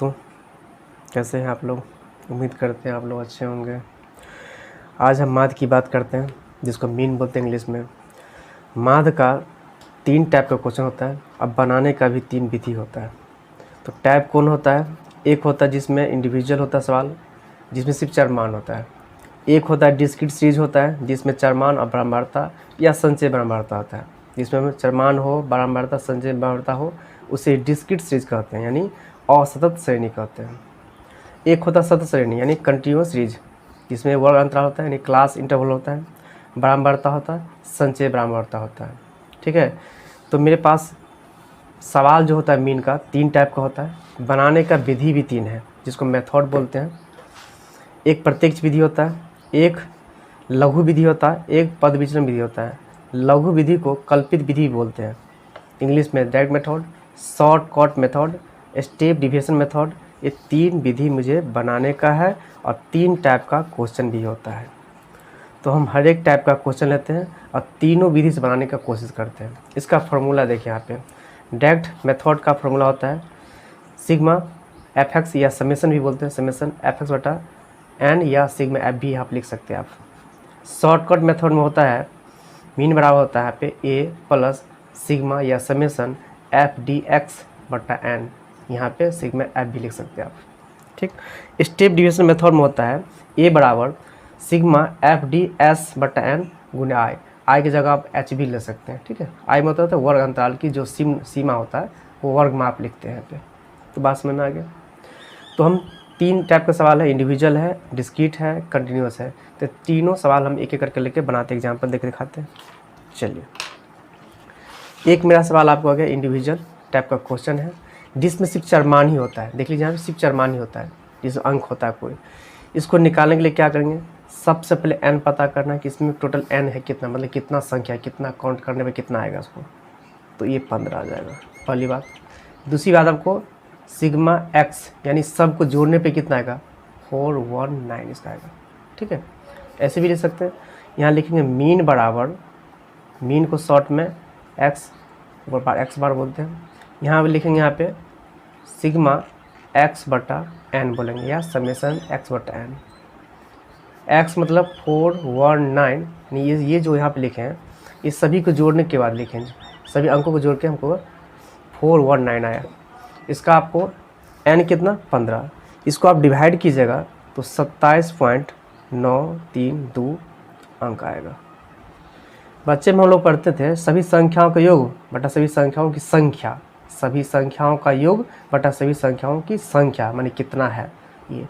दोस्तों, कैसे हैं आप लोग। उम्मीद करते हैं आप लोग अच्छे होंगे। आज हम माद की बात करते हैं, जिसको मीन बोलते हैं इंग्लिश में। माद का 3 टाइप का क्वेश्चन होता है, अब बनाने का भी 3 विधि होता है। तो टाइप कौन होता है? एक होता है जिसमें इंडिविजुअल होता है सवाल, जिसमें सिर्फ 4 मान होता है। एक होता है डिस्क्रीट सीरीज होता है, जिसमें 4 मान और बारंबारता या संचय बारंबारता होता है। जिसमें 4 मान हो, बारंबारता, संचय बारंबारता हो, उसे डिस्क्रीट सीरीज कहते हैं, यानी असतत श्रेणी कहते हैं। एक होता है सतत श्रेणी यानी कंटिन्यूअस सीरीज, जिसमें वर्ग अंतराल होता है यानी क्लास इंटरवल होता है, बारंबारता होता है, संचय बारंबारता होता है। ठीक है, तो मेरे पास सवाल जो होता है मीन का 3 टाइप का होता है। बनाने का विधि भी 3 है, जिसको मेथड बोलते हैं। एक प्रत्यक्ष विधि होता है, एक लघु विधि होता है, एक पद विचलन विधि होता है। लघु विधि को कल्पित विधि बोलते हैं, इंग्लिश में direct method, shortcut method, step deviation method. ये 3 विधि मुझे बनाने का है और 3 टाइप का क्वेश्चन भी होता है। तो हम हर एक टाइप का क्वेश्चन लेते हैं और तीनों विधि से बनाने का कोशिश करते हैं। इसका फॉर्मूला देखिए यहाँ पे। डायरेक्ट मेथड का फॉर्मूला होता है सिग्मा एफ एक्स, या समेसन भी बोलते हैं, समेसन एफ एक्स बटा एन, या सिग्मा एफ भी आप लिख सकते हैं आप। शॉर्टकट मेथड में होता है मीन बराबर होता है यहाँ पे ए प्लस सिग्मा या समेसन एफ डी एक्स बटा एन, यहाँ पे सिग्मा एफ भी लिख सकते हैं आप। ठीक, स्टेप डिविएशन मेथड में होता है ए बराबर सिग्मा एफ डी एस बटा एन गुने आई। आई की जगह आप एच भी ले सकते हैं। ठीक है, आई मतलब होता है वर्ग अंतराल की जो सीमा होता है, वो वर्ग में आप लिखते हैं यहाँ पे। तो बात समझ में आ गया। तो हम 3 टाइप का सवाल है, इंडिविजुअल है, डिस्क्रीट है, कंटिन्यूअस है। तो तीनों सवाल हम एक एक करके लेके बनाते एग्जाम्पल देख दिखाते हैं। चलिए, एक मेरा सवाल आपको आ गया, इंडिविजुअल टाइप का क्वेश्चन है, जिसमें सिर्फ 4 मान ही होता है। देख लीजिए यहाँ पे सिर्फ 4 मान ही होता है, जिसमें अंक होता है कोई। इसको निकालने के लिए क्या करेंगे? सबसे पहले n पता करना है कि इसमें टोटल n है कितना, मतलब कितना संख्या, कितना काउंट करने में कितना आएगा उसको। तो ये 15 आ जाएगा, पहली बात। दूसरी बात, आपको सिग्मा x यानी सबको जोड़ने पे कितना आएगा, 419 इसका आएगा। ठीक है, ऐसे भी लिख सकते हैं। यहाँ लिखेंगे मीन बराबर, मीन को शॉर्ट में x बार बोलते हैं। यहाँ भी लिखेंगे यहाँ पे सिग्मा x बटा n बोलेंगे, या समेसन x बटा n। x मतलब 419, ये जो यहाँ पे लिखे हैं, इस सभी को जोड़ने के बाद लिखें, सभी अंकों को जोड़ के हमको 419 आया। इसका आपको n कितना, 15। इसको आप डिवाइड कीजिएगा तो 27.932 अंक आएगा। बच्चे में हम लोग पढ़ते थे सभी संख्याओं का योग बटा सभी संख्याओं की संख्या, सभी संख्याओं का योग बटा सभी संख्याओं की संख्या, माने कितना है ये,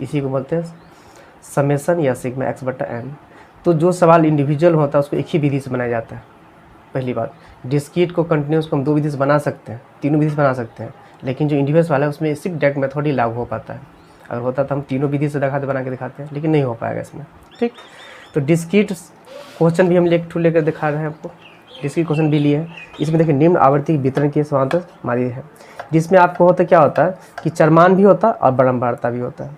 इसी को बोलते हैं समेसन या सिग्मा एक्स बटा एन। तो जो सवाल इंडिविजुअल होता है उसको एक ही विधि से बनाया जाता है। पहली बात, डिस्क्रीट को कंटिन्यूअस को हम 2 विधि से बना सकते हैं, तीनों विधि से बना सकते हैं, लेकिन जो इंडिविजुअल वाला है उसमें सिर्फ डायरेक्ट मेथड ही लागू हो पाता है। अगर होता तो हम तीनों विधि से बना के दिखाते हैं, लेकिन नहीं हो पाएगा इसमें। ठीक, तो डिस्क्रीट क्वेश्चन भी हम लेकर दिखा रहे हैं आपको। डिस्क्रीट क्वेश्चन भी लिए हैं। इसमें देखिए निम्न आवर्ती वितरण की समांतर मारी है, जिसमें आपको होता क्या होता है कि 4 मान भी होता है और बारंबारता भी होता है।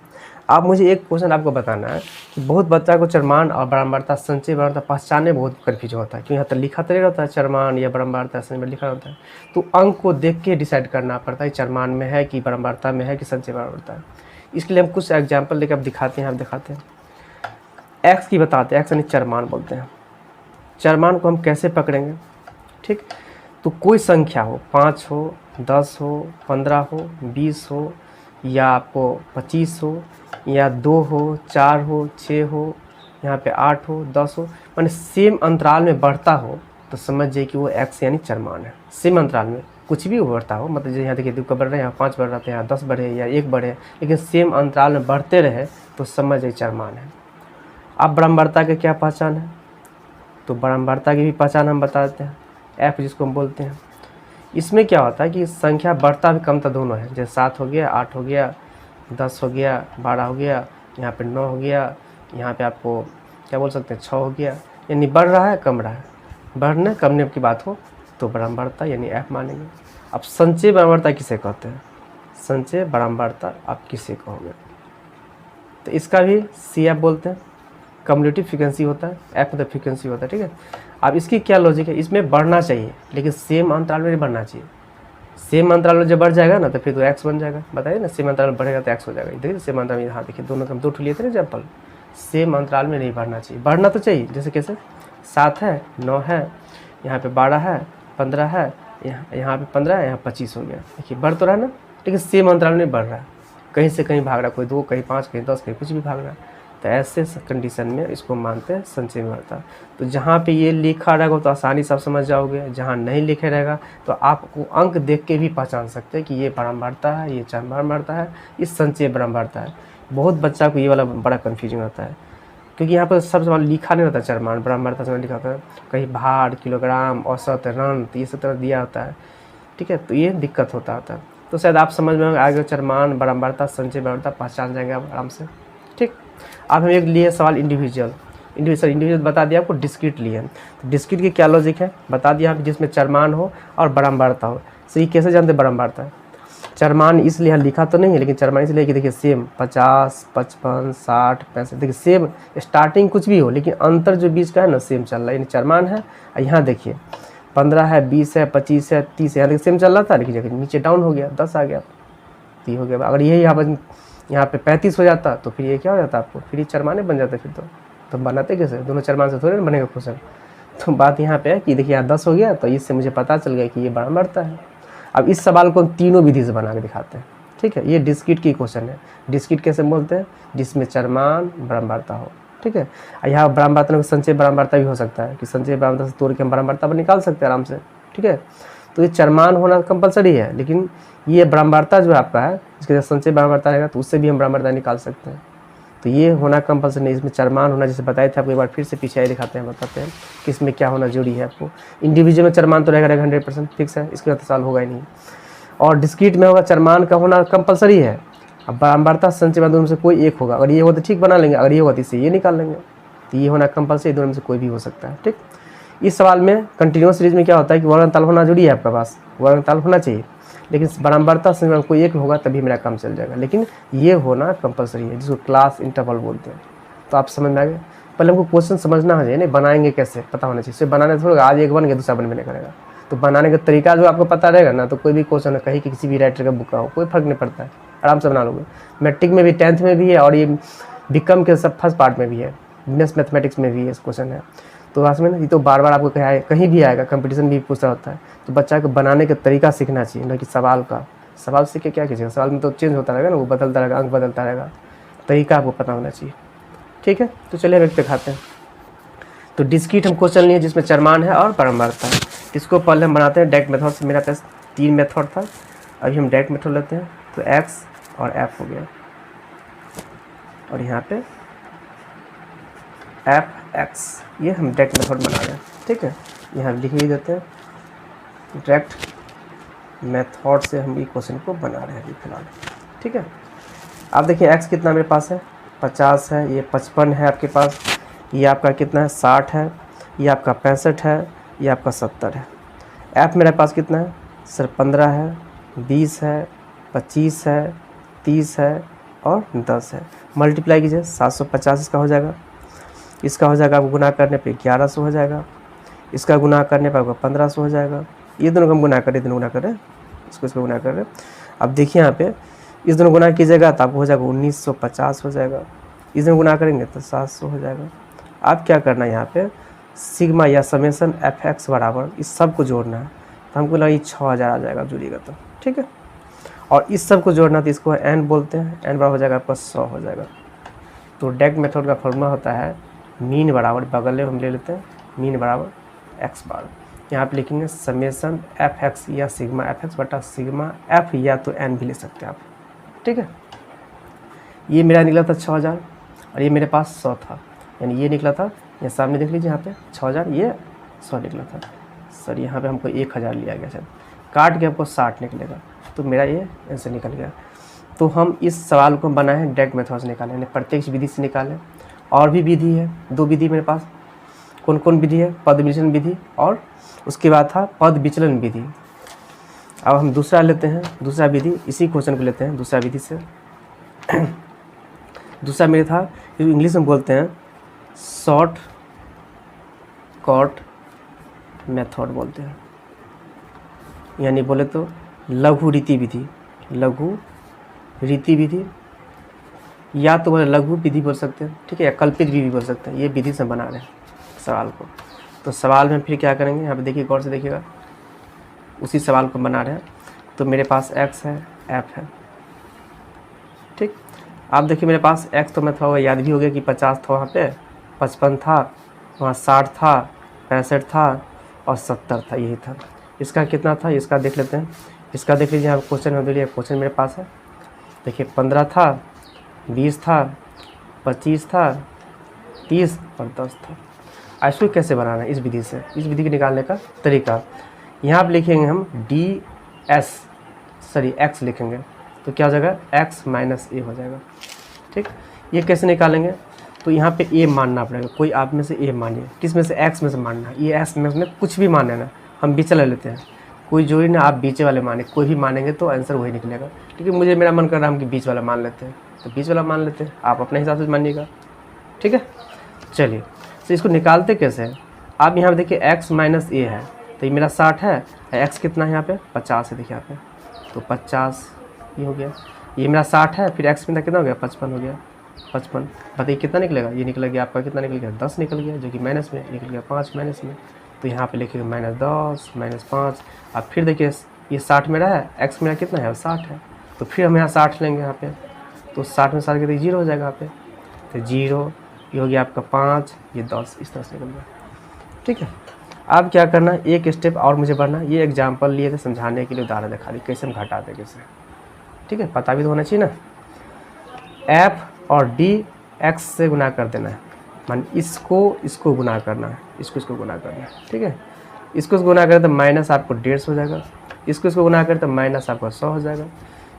आप मुझे एक क्वेश्चन आपको बताना है कि बहुत बच्चा को 4 मान और बारंबारता, संचय बारंबारता पहचानने बहुत कन्फ्यूज होता है, क्योंकि यहाँ तो लिखा तो नहीं रहता है 4 मान या बारंबारता, संचय लिखा होता है। तो अंक को देख के डिसाइड करना पड़ता है 4 मान में है कि बारंबारता में है कि संचय बारंबारता है। इसके लिए हम कुछ एग्जाम्पल लेकर आप दिखाते हैं। आप दिखाते हैं एक्स की बताते हैं, एक्स यानी 4 मान बोलते हैं। 4 मान को हम कैसे पकड़ेंगे? ठीक, तो कोई संख्या हो, 5 हो, 10 हो, 15 हो, 20 हो, या आपको 25 हो, या 2 हो, 4 हो, 6 हो, यहाँ पे 8 हो, 10 हो, माने सेम अंतराल में बढ़ता हो तो समझ जाइए कि वो x यानी 4 मान है। सेम अंतराल में कुछ भी बढ़ता हो, मतलब जैसे यहाँ देखिए 2 का बढ़ रहे हैं, यहाँ 5 बढ़ रहे हैं, यहाँ 10 बढ़े या 1 बढ़े, लेकिन सेम अंतराल में बढ़ते रहे तो समझ जाइए 4 मान है। अब बारंबारता की क्या पहचान है? तो बारंबारता की भी पहचान हम बता देते हैं, f जिसको हम बोलते हैं। इसमें क्या होता है कि संख्या बढ़ता भी कमता दोनों है, जैसे 7 हो गया, 8 हो गया, 10 हो गया, 12 हो गया, यहाँ पे 9 हो गया, यहाँ पे आपको क्या बोल सकते हैं 6 हो गया, यानी बढ़ रहा है कम रहा है। बढ़ने कमने की बात हो तो बारंबारता यानी f मानेंगे। अब संचय बारंबारता किसे कहते हैं? संचय बारंबारता आप किसे कहोगे? तो इसका भी CF बोलते हैं, कम्युलेटिव फ्रीक्वेंसी होता है, f मतलब फ्रीक्वेंसी होता है। ठीक है, अब इसकी क्या लॉजिक है? इसमें बढ़ना चाहिए लेकिन सेम अंतराल में नहीं बढ़ना चाहिए। सेम अंतराल में जब बढ़ जाएगा ना तो फिर तो एक्स बन जाएगा, बताइए ना, सेम अंतराल में बढ़ेगा तो एक्स हो जाएगा। देखिए सेम अंतराल में, यहाँ देखिए दोनों हम 2 लिए थे ना एग्जाम्पल, सेम अंतराल में नहीं बढ़ना चाहिए, बढ़ना तो चाहिए, जैसे कैसे 7 है 9 है, यहाँ पे 12 है 15 है, यहाँ पे 15 है, यहाँ 25 हो गया, देखिए बढ़ तो रहा है ना, लेकिन सेम अंतराल में नहीं बढ़ रहा है, कहीं से कहीं भाग रहा है, कोई 2 कहीं 5 कहीं 10 कहीं कुछ भी भाग रहा है। तो ऐसे कंडीशन में इसको मानते हैं संचय बढ़ता। तो जहाँ पे ये लिखा रहेगा तो आसानी से आप समझ जाओगे, जहाँ नहीं लिखे रहेगा तो आपको अंक देख के भी पहचान सकते हैं कि ये बारंबारता है, ये चरमारता है, ये संचय बारंबारता है। बहुत बच्चा को ये वाला बड़ा कन्फ्यूजन होता है, क्योंकि यहाँ पर सब सवाल लिखा नहीं रहता, चरमान बारंबारता से लिखा होता है, कहीं भार, किलोग्राम, औसत, रन, तो ये सब तरह दिया होता है, ठीक है, तो ये दिक्कत होता है। तो शायद आप समझ में आगे चरमान बारंबारता संचय बारंबारता पहचान जाएंगे आप आराम से, ठीक। अब हम एक लिए सवाल इंडिविजुअल बता दिया आपको, डिस्क्रीट लिए। तो डिस्क्रीट की क्या लॉजिक है बता दिया, जिसमें चरमान हो और बारंबारता हो। सही कैसे जानते बारंबारता है, चरमान इसलिए यहाँ लिखा तो नहीं है, लेकिन चरमान इसलिए कि देखिए सेम 50, 55, 60, 65, देखिए सेम स्टार्टिंग कुछ भी हो, लेकिन अंतर जो बीच का है ना सेम चल रहा है, यानी चरमान है। यहाँ देखिए 15 है, 20 है, 25 है, 30 है, यहाँ देखिए सेम चल रहा था, लेकिन देखिए नीचे डाउन हो गया, 10 आ गया, 30 हो गया। अगर यही यहाँ पे 35 हो जाता तो फिर ये क्या हो जाता आपको, फिर ये चरमाने बन जाते फिर तो बनाते कैसे, दोनों चरमान से थोड़े ना बनेगा क्वेश्चन। तो बात यहाँ पे है कि देखिए यहाँ 10 हो गया, तो इससे मुझे पता चल गया कि ये बारंबारता है। अब इस सवाल को हम तीनों विधि से बना के दिखाते हैं, ठीक है। ये डिस्क्रीट की क्वेश्चन है, डिस्क्रीट कैसे बोलते हैं, जिसमें चरमान बारंबारता हो, ठीक है। यहाँ बारंबारता में संचय बारंबारता भी हो सकता है कि संचय बारंबारता से तोड़ के हम बारंबारता पर निकाल सकते हैं आराम से, ठीक है। तो ये चरमान होना कंपलसरी है, लेकिन ये बारंबारता जो आपका है, इसके संचय बारंबारता रहेगा तो उससे भी हम बारंबारता निकाल सकते हैं। तो ये होना कंपलसरी नहीं, इसमें चरमान होना, जैसे बताए थे आपको, एक बार फिर से पीछे दिखाते हैं, बताते हैं कि इसमें क्या होना जरूरी है आपको। इंडिविजुअल में चरमान तो रहेगा 100% फिक्स है, इसके बाद सवाल होगा ही नहीं। और डिस्क्रीट में होगा चरमान का होना कंपलसरी है, अब बारंबारता संचय दोनों में से कोई एक होगा, अगर ये हो तो ठीक बना लेंगे, अगर ये होगा तो इससे ये निकाल लेंगे। तो ये होना कंपलसरी, दोनों में से कोई भी हो सकता है, ठीक। इस सवाल में कंटिन्यूस सीरीज में क्या होता है कि वर्णताल होना जरूरी है, आपके पास वर्णताल होना चाहिए, लेकिन बारंबारता संचय कोई एक होगा तभी मेरा काम चल जाएगा, लेकिन ये होना कंपलसरी है, जिसको क्लास इंटरवल बोलते हैं। तो आप समझ में आ गए, पहले हमको क्वेश्चन समझना है, नहीं बनाएंगे कैसे पता होना चाहिए, सिर्फ बनाने थोड़ा आज एक बन गया दूसरा बनने करेगा। तो बनाने का तरीका जो आपको पता रहेगा ना, तो कोई भी क्वेश्चन है कहीं किसी भी राइटर का बुक का हो, कोई फर्क नहीं पड़ता है, आराम से बना लोगे। मैट्रिक में भी, 10th में भी है, और ये बीकॉम के सब फर्स्ट पार्ट में भी है, बिजनेस मैथमेटिक्स में भी ये क्वेश्चन है। तो वास्तव में ये तो बार बार आपको कहीं भी आएगा, कंपटीशन भी पूछता होता है, तो बच्चा को बनाने का तरीका सीखना चाहिए, ना कि सवाल का। सवाल सीख के क्या कीजिएगा, सवाल में तो चेंज होता रहेगा ना, वो बदलता रहेगा, अंक बदलता रहेगा, तरीका आपको पता होना चाहिए, ठीक है। तो चलिए हम एक दिखाते हैं। तो डिस्क्रीट हम क्वेश्चन लिए जिसमें चरमान है और बारंबारता है, इसको पहले हम बनाते हैं डायरेक्ट मेथड से। मेरा पास 3 मेथड था, अभी हम डायरेक्ट मेथड लेते हैं। तो एक्स और एफ हो गया, और यहाँ पे एफ एक्स, ये हम डायरेक्ट मेथड बना रहे हैं, ठीक है। यहाँ लिख भी देते हैं, डायरेक्ट मेथड से हम ये क्वेश्चन को बना रहे हैं अभी फिलहाल, ठीक है। आप देखिए एक्स कितना मेरे पास है, 50 है, ये 55 है आपके पास, ये आपका कितना है 60 है, ये आपका 65 है, ये आपका 70 है। एफ मेरे पास कितना है सर, 15 है, 20 है, 25 है, 30 है और 10 है। मल्टीप्लाई कीजिए, 750 इसका हो जाएगा, इसका हो जाएगा आपको गुना करने पे 1100 हो जाएगा, इसका गुना करने पर आपको 1500 हो जाएगा। ये दोनों का हम गुना करें, दोनों गुना करें, इसको गुना कर रहे। अब देखिए यहाँ पे इस दोनों गुना कीजिएगा तो आपको हो जाएगा 1950 हो जाएगा, इस दोनों गुना करेंगे तो 700 हो जाएगा। आप क्या करना है यहाँ पे सिग्मा या समेसन एफ एक्स बराबर इस सब को जोड़ना है, तो हमको लगा ये 6000 आ जाएगा जुड़ेगा तो, ठीक है। और इस सब को जोड़ना तो इसको एन बोलते हैं, एन बराबर हो जाएगा आपका 100 हो जाएगा। तो डायरेक्ट मेथड का फॉर्मूला होता है मीन बराबर, बगल में हम ले लेते हैं मीन बराबर एक्स बार, यहाँ पे लिखेंगे समेसन एफ एक्स या सिग्मा एफ एक्स बटा सिग्मा एफ, या तो एन भी ले सकते हैं आप, ठीक है। ये मेरा निकला था 6000 और ये मेरे पास 100 था, यानी ये निकला था, ये सामने देख लीजिए यहाँ पे 6000, ये 100 निकला था। सर यहाँ पे हमको 1000 लिया गया, शायद काट के हमको 60 निकलेगा, तो मेरा ये आंसर निकल गया। तो हम इस सवाल को बनाए डायरेक्ट मेथड से निकालें, यानी प्रत्यक्ष विधि से निकालें। और भी विधि है, 2 विधि मेरे पास। कौन कौन विधि है, पद विचलन विधि और उसके बाद था पद विचलन विधि। अब हम दूसरा लेते हैं, दूसरा विधि, इसी क्वेश्चन को लेते हैं दूसरा विधि से। दूसरा मेरे था, इंग्लिश में बोलते हैं शॉर्ट कट मेथड बोलते हैं, यानी बोले तो लघु रीति विधि, लघु रीति विधि, या तो बोले लघु विधि बोल सकते हैं, ठीक है, या कल्पित विधि बोल सकते हैं। ये विधि से बना रहे हैं सवाल को। तो सवाल में फिर क्या करेंगे, यहाँ पे देखिए, गौर से देखिएगा, उसी सवाल को बना रहे हैं। तो मेरे पास x है, f है, ठीक। आप देखिए मेरे पास x तो मैं थोड़ा याद भी हो गया कि 50 था वहाँ पे, 55 था, वहाँ 60 था, 65 था और 70 था, यही था। इसका कितना था, इसका देख लेते हैं। इसका देख लीजिए, यहाँ क्वेश्चन में देखिए, क्वेश्चन मेरे पास है, देखिए 15 था, 20 था, 25 था, 30 और 10 था। इसको कैसे बनाना है, इस विधि से, इस विधि के निकालने का तरीका, यहाँ पर लिखेंगे हम x लिखेंगे, तो क्या हो जाएगा, x माइनस a हो जाएगा, ठीक। ये कैसे निकालेंगे, तो यहाँ पे a मानना पड़ेगा, कोई आप में से a मानिए, किस में से, x में से मानना है। ये x में कुछ भी माने ना, हम बीच ले लेते हैं, कोई जोड़ी ना, आप बीच वाले माने, कोई भी मानेंगे तो आंसर वही निकलेगा, ठीक है। मुझे मेरा मन कर रहा है हम कि बीच वाला मान लेते हैं, तो बीच वाला मान लेते हैं, आप अपने हिसाब से मानिएगा, ठीक है। चलिए, तो इसको निकालते कैसे हैं, आप यहाँ पे देखिए x माइनस a है, तो ये मेरा 60 है, x कितना है यहाँ पे, 50 है, देखिए यहाँ पे, तो 50 ये हो गया, ये मेरा 60 है, फिर x कितना हो गया, 55 हो गया, 55। बताइए कितना निकलेगा, ये निकल गया आपका, कितना निकल गया, 10 निकल गया, जो कि माइनस में निकल गया, 5 माइनस में। तो यहाँ पे लिखिएगा -10 -5। अब फिर देखिए ये 60 मेरा है, x मेरा कितना है, 60 है, तो फिर हम यहाँ 60 लेंगे यहाँ पे, तो 60 में 60 के 0 हो जाएगा यहाँ पे, तो 0, ये हो गया आपका 5, ये 10, इस तरह से निकल गया, ठीक है। अब क्या करना, एक स्टेप और मुझे बढ़ना, ये एग्जाम्पल लिए थे समझाने के लिए, उदाहरण दिखा दी कैसे हम घटाते कैसे, ठीक है, पता भी तो होना चाहिए ना। f और d x से गुना कर देना है, मान इसको गुना करना है, इसको गुना करना है, ठीक है। इसको गुना करें तो माइनस आपको 150 हो जाएगा, इसको गुना करें तो माइनस आपका 100 हो जाएगा,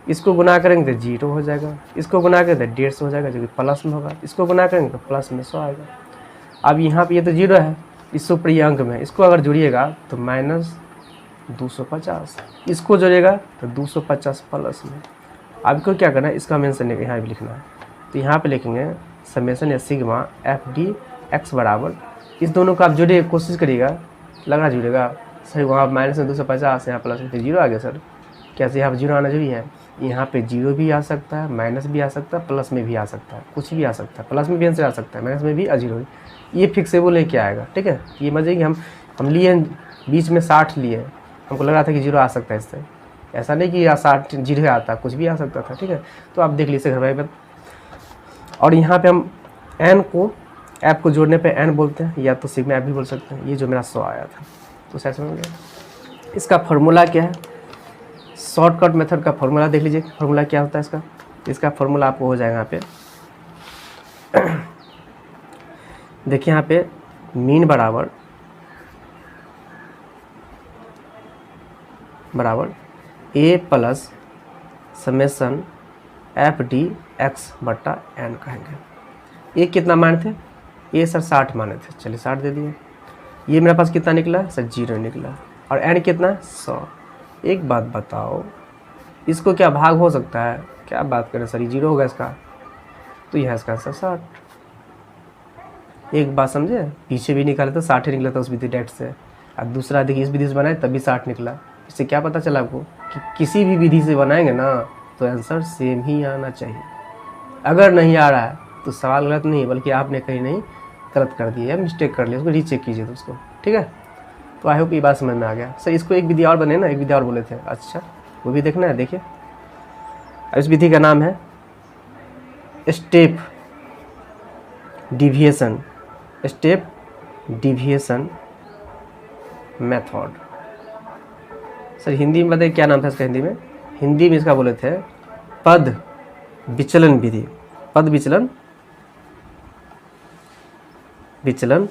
इसको गुना करेंगे तो 0 हो जाएगा, इसको गुना करें तो 150 हो जाएगा, जो कि प्लस में होगा, इसको गुना करेंगे तो प्लस में 100 आएगा। अब यहाँ पे ये तो 0 है, इससे ऊपर ये अंक में, इसको अगर जोड़िएगा तो -250, इसको जोड़िएगा तो 250 प्लस में। आपको क्या करना है, इसका मेंशन यहाँ भी लिखना है, तो यहाँ पे लिखेंगे समेशन या सिग्मा f(d)x बराबर, इस दोनों को आप जोड़िए, कोशिश करिएगा, लगा जुड़ेगा सर, वहाँ माइनस में 250, यहाँ प्लस में 0 आ गया सर, कैसे यहाँ पर 0 आना जरूरी है, यहाँ पे 0 भी आ सकता है, माइनस भी आ सकता है, प्लस में भी आ सकता है, कुछ भी आ सकता है, प्लस में भी आंसर आ सकता है, माइनस में भी 0, ये फिक्सेबल लेके आएगा, ठीक है। ये मजे कि हम लिए बीच में 60 लिए, हमको लग रहा था कि 0 आ सकता है इससे, ऐसा नहीं कि 60 0 आता, कुछ भी आ सकता था, ठीक है। तो आप देख लीजिए घर भाई। और यहाँ पे हम n को f को जोड़ने पे n बोलते हैं, या तो सिग्मा f भी बोल सकते हैं। ये जो मेरा 100 आया था, तो सही समझ गया। इसका फार्मूला क्या है, शॉर्टकट मेथड का फार्मूला देख लीजिए, फार्मूला क्या होता है इसका। इसका फार्मूला आपको हो जाएगा यहाँ पे, देखिए यहाँ पे मीन बराबर a प्लस समेसन f(d)x बट्टा n कहेंगे। a कितना माने थे, a सर 60 माने थे, चलिए 60 दे दिए। ये मेरे पास कितना निकला सर, 0 निकला, और n कितना 100। एक बात बताओ, इसको क्या भाग हो सकता है, क्या बात करें सर, ये 0 होगा इसका, तो यह इसका आंसर 60। एक बात समझे, पीछे भी निकाले तो 60 ही निकला था उस विधि डायरेक्ट से, और दूसरा देखिए इस विधि से बनाए तभी 60 निकला। इससे क्या पता चला आपको कि किसी भी विधि से बनाएंगे ना तो आंसर सेम ही आना चाहिए। अगर नहीं आ रहा है तो सवाल गलत नहीं, बल्कि आपने कहीं नहीं गलत कर दिया, मिस्टेक कर लिया, उसको रीचेक कीजिए तो उसको, ठीक है। तो आई होप ये बात समझ में आ गया सर। इसको एक विधि और बने ना, एक विधि और बोले थे, अच्छा वो भी देखना है। देखिए इस विधि का नाम है step deviation method. Sir Hindi में बताइए क्या नाम था इसका, हिंदी में इसका बोले थे पद विचलन विधि। पद विचलन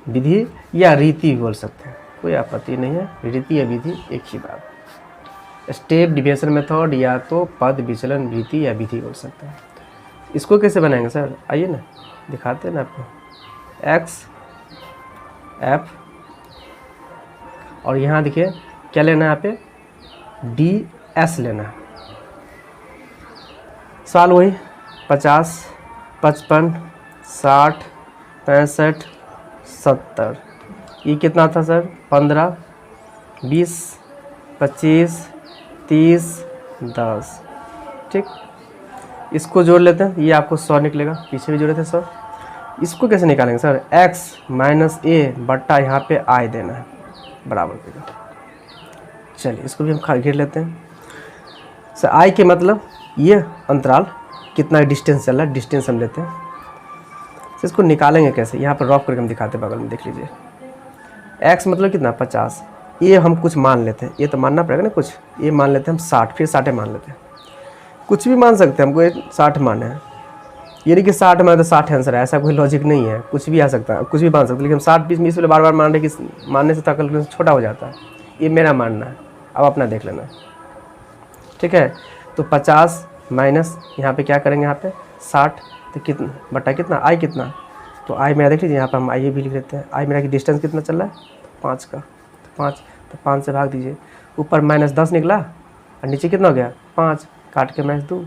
विधि या रीति बोल सकते हैं, कोई आपत्ति नहीं है, रीति या विधि एक ही बात। स्टेप डिविएशन मेथड या तो पद विचलन रीति या विधि बोल सकते हैं। इसको कैसे बनाएंगे सर, आइए ना दिखाते हैं ना आपको। x f और यहाँ देखिए क्या लेना है, यहाँ पे ds लेना है। सवाल वही 50, 55, 60, 65, 70। ये कितना था सर, 15, 20, 25, 30 10, ठीक। इसको जोड़ लेते हैं, ये आपको 100 निकलेगा, पीछे भी जोड़े थे 100। इसको कैसे निकालेंगे सर, x माइनस ए बट्टा यहाँ पे आई देना है बराबर देगा। चलिए इसको भी हम घेर लेते हैं सर। आई के मतलब ये अंतराल कितना डिस्टेंस चल रहा है, डिस्टेंस हम लेते हैं। तो इसको निकालेंगे कैसे, यहाँ पर रॉफ करके हम दिखाते हैं, बगल में देख लीजिए। x मतलब कितना 50, ये हम कुछ मान लेते हैं, ये तो मानना पड़ेगा ना कुछ, ये मान लेते हैं हम 60, फिर 60 मान लेते हैं। कुछ भी मान सकते हैं, हमको 60 माने हैं, ये नहीं कि 60 माने तो 60 आंसर है, ऐसा कोई लॉजिक नहीं है। कुछ भी आ सकता है, कुछ भी मान सकते हैं, लेकिन 60 20 में इसलिए बार बार मान रहे कि मानने से कैलकुलेशन छोटा हो जाता है। ये मेरा मानना है, अब अपना देख लेना, ठीक है। तो 50 माइनस यहाँ पे क्या करेंगे, यहाँ पे 60, तो कितना बटा कितना आई कितना, तो आई मेरा देख लीजिए, यहाँ पर हम आई भी लिख लेते हैं। आई मेरा की डिस्टेंस कितना चल रहा है 5 का, तो 5 से भाग दीजिए, ऊपर -10 निकला और नीचे कितना हो गया 5, काट के -2,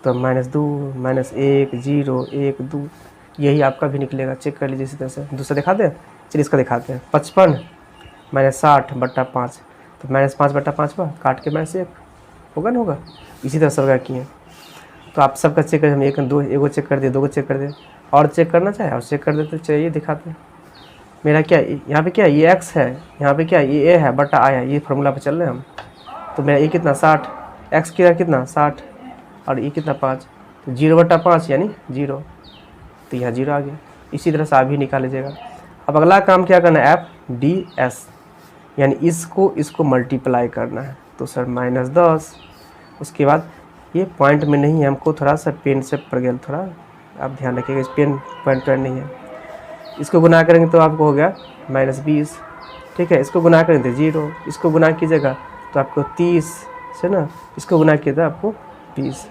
तो -2 -1 0 1 2, यही आपका भी निकलेगा, चेक कर लीजिए इसी तरह से। दूसरा दिखा दें, चलिए इसका दिखाते हैं। 55 -60 बट्टा 5, तो -5 बट्टा 5 पर काट के -1 होगा ना, होगा। इसी तरह सब किए, तो आप सबका चेक करें, हम 1 2 एगो चेक कर दिए, 2 को चेक कर दिए, और चेक करना चाहे और चेक कर देते। चलिए दिखाते हैं, मेरा क्या यहाँ पे क्या ये x है, यहाँ पे क्या ये a है बटा आ है, ये फार्मूला पे चल रहे हैं हम। तो मेरा ये कितना 60, x कितना 60 और ये कितना 5, तो 0 बटा 5 यानी 0, तो यहाँ 0 आ गया। इसी तरह से आप भी निकाल लीजिएगा। अब अगला काम क्या करना है, FDS, यानी इसको मल्टीप्लाई करना है। तो सर -10, उसके बाद ये पॉइंट में नहीं है, हमको थोड़ा सा पेन से पड़ गया, थोड़ा आप ध्यान रखिएगा, इस पेन पॉइंट नहीं है। इसको गुना करेंगे तो आपको हो गया -20, ठीक है। इसको गुना करेंगे तो 0, इसको गुना कीजिएगा तो आपको 30 से ना, इसको गुना किया था आपको 20।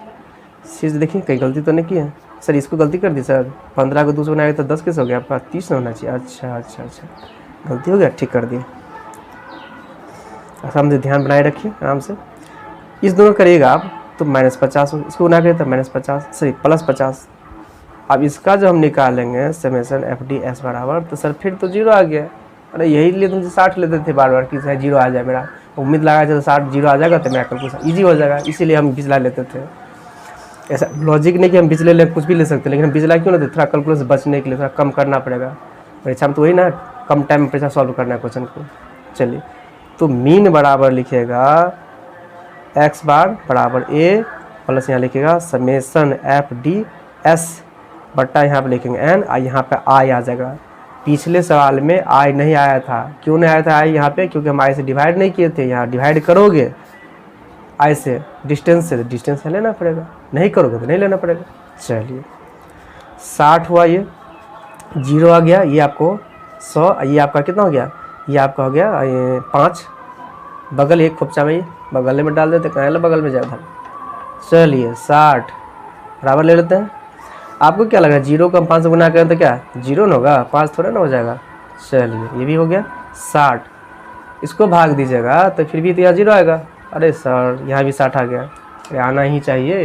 चीज़ देखिए कहीं गलती तो नहीं की है सर, इसको गलती कर दी सर, 15 को 2 से बनाया तो 10 कैसे हो गया आपका, 30 ना होना चाहिए। अच्छा, गलती हो गया, ठीक कर दिए। आराम से ध्यान बनाए रखिए, आराम से। इस दोनों करिएगा आप तो -50, इसको गुना करिए तो -50 सॉरी +50। अब इसका जो हम निकालेंगे समेशन FDS बराबर, तो सर फिर तो 0 आ गया। अरे यही लिए तुमसे 60 लेते थे बार बार कि सर 0 आ जाए, मेरा उम्मीद लगा था 60 0 आ जाएगा तो मेरा कैलकुलेशन ईजी हो जाएगा, इसीलिए हम पिछला लेते थे। ऐसा लॉजिक नहीं कि हम पिछले ले कुछ भी ले सकते, लेकिन हम पिछला क्यों लेते, थोड़ा कैलकुलेशन बचने के लिए थोड़ा कम करना पड़ेगा परीक्षा में, तो वही ना, कम टाइम में परीक्षा सॉल्व करना है क्वेश्चन को। चलिए, तो मीन बराबर लिखिएगा x बार बराबर a प्लस यहाँ लिखिएगा समेशन FDS बट्टा यहाँ पे लिखेंगे n, और यहाँ पे i आ जाएगा। पिछले सवाल में i नहीं आया था, क्यों नहीं आया था i यहाँ पे, क्योंकि हम i से डिवाइड नहीं किए थे। यहाँ डिवाइड करोगे i से डिस्टेंस से, तो डिस्टेंस से लेना पड़ेगा, नहीं करोगे तो नहीं लेना पड़ेगा। चलिए 60 हुआ, ये 0 आ गया, ये आपको 100, ये आपका कितना हो गया, ये आपका हो गया 5, बगल एक खोपचा में बगल में डाल देते, कहाँ बगल में जाए। चलिए 60 बराबर ले लेते हैं। आपको क्या लग रहा है 0 को हम 5 से गुना करें तो क्या 0 ना होगा, 5 थोड़ा ना हो जाएगा। चलिए ये भी हो गया 60, इसको भाग दीजिएगा तो फिर भी तो यहाँ 0 आएगा। अरे सर यहाँ भी 60 आ गया, अरे आना ही चाहिए,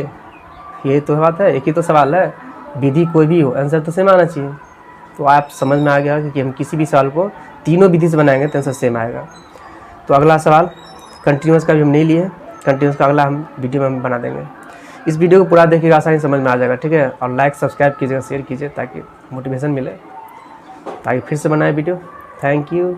ये तो बात है, एक ही तो सवाल है, विधि कोई भी हो आंसर तो सेम आना चाहिए। तो आप समझ में आ गया कि हम किसी भी सवाल को तीनों विधि से बनाएंगे तो आंसर सेम आएगा। तो अगला सवाल कंटिन्यूस का भी हम नहीं लिए, कंटिन्यूस का अगला हम वीडियो में हम बना देंगे। इस वीडियो को पूरा देखिएगा, आसानी समझ में आ जाएगा, ठीक है। और लाइक सब्सक्राइब कीजिएगा, शेयर कीजिए ताकि मोटिवेशन मिले, ताकि फिर से बनाए वीडियो। Thank you.